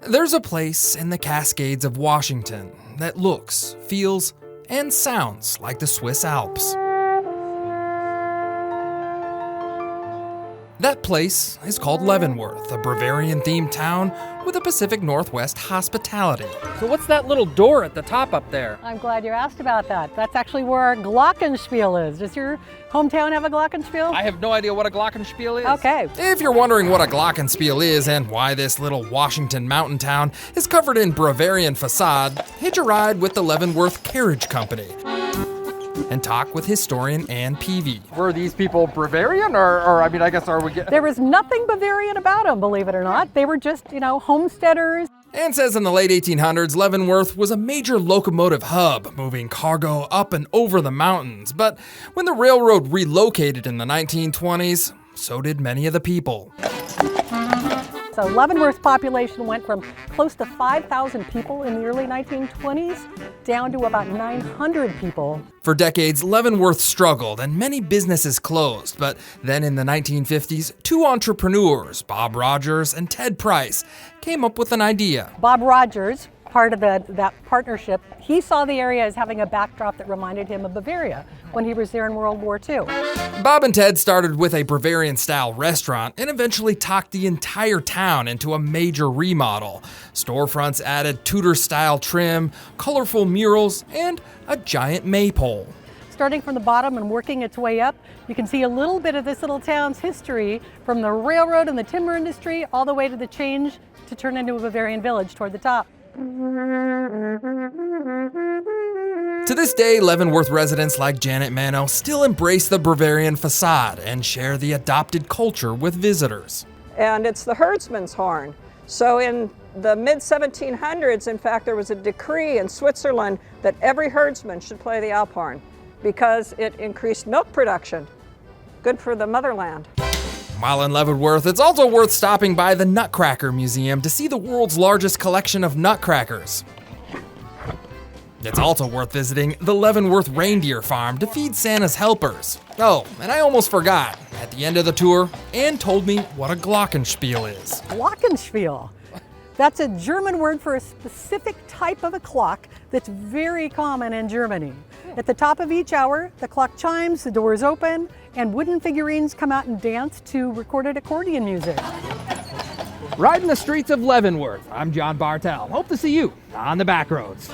There's a place in the Cascades of Washington that looks, feels, and sounds like the Swiss Alps. That place is called Leavenworth, a Bavarian-themed town with a Pacific Northwest hospitality. So what's that little door at the top up there? I'm glad you asked about that. That's actually where our glockenspiel is. Does your hometown have a glockenspiel? I have no idea what a glockenspiel is. Okay. If you're wondering what a glockenspiel is and why this little Washington mountain town is covered in Bavarian facade, hitch a ride with the Leavenworth Carriage Company and talk with historian Ann Peavy. Were these people Bavarian or I guess are we getting... There was nothing Bavarian about them, believe it or not. They were just, homesteaders. Ann says in the late 1800s, Leavenworth was a major locomotive hub, moving cargo up and over the mountains. But when the railroad relocated in the 1920s, so did many of the people. So Leavenworth's population went from close to 5,000 people in the early 1920s down to about 900 people. For decades, Leavenworth struggled and many businesses closed. But then in the 1950s, two entrepreneurs, Bob Rogers and Ted Price, came up with an idea. Bob Rogers, part of that partnership, he saw the area as having a backdrop that reminded him of Bavaria when he was there in World War II. Bob and Ted started with a Bavarian-style restaurant and eventually talked the entire town into a major remodel. Storefronts added Tudor-style trim, colorful murals, and a giant maypole. Starting from the bottom and working its way up, you can see a little bit of this little town's history from the railroad and the timber industry all the way to the change to turn into a Bavarian village toward the top. To this day, Leavenworth residents like Janet Mano still embrace the Bavarian facade and share the adopted culture with visitors. And it's the herdsman's horn. So in the mid-1700s, in fact, there was a decree in Switzerland that every herdsman should play the Alp horn because it increased milk production. Good for the motherland. While in Leavenworth, it's also worth stopping by the Nutcracker Museum to see the world's largest collection of nutcrackers. It's also worth visiting the Leavenworth Reindeer farm to feed Santa's helpers. Oh, and I almost forgot. At the end of the tour, Ann told me what a glockenspiel is. Glockenspiel. That's a German word for a specific type of a clock that's very common in Germany. At the top of each hour, the clock chimes, the doors open, and wooden figurines come out and dance to recorded accordion music. Riding the streets of Leavenworth, I'm John Bartell. Hope to see you on the Backroads.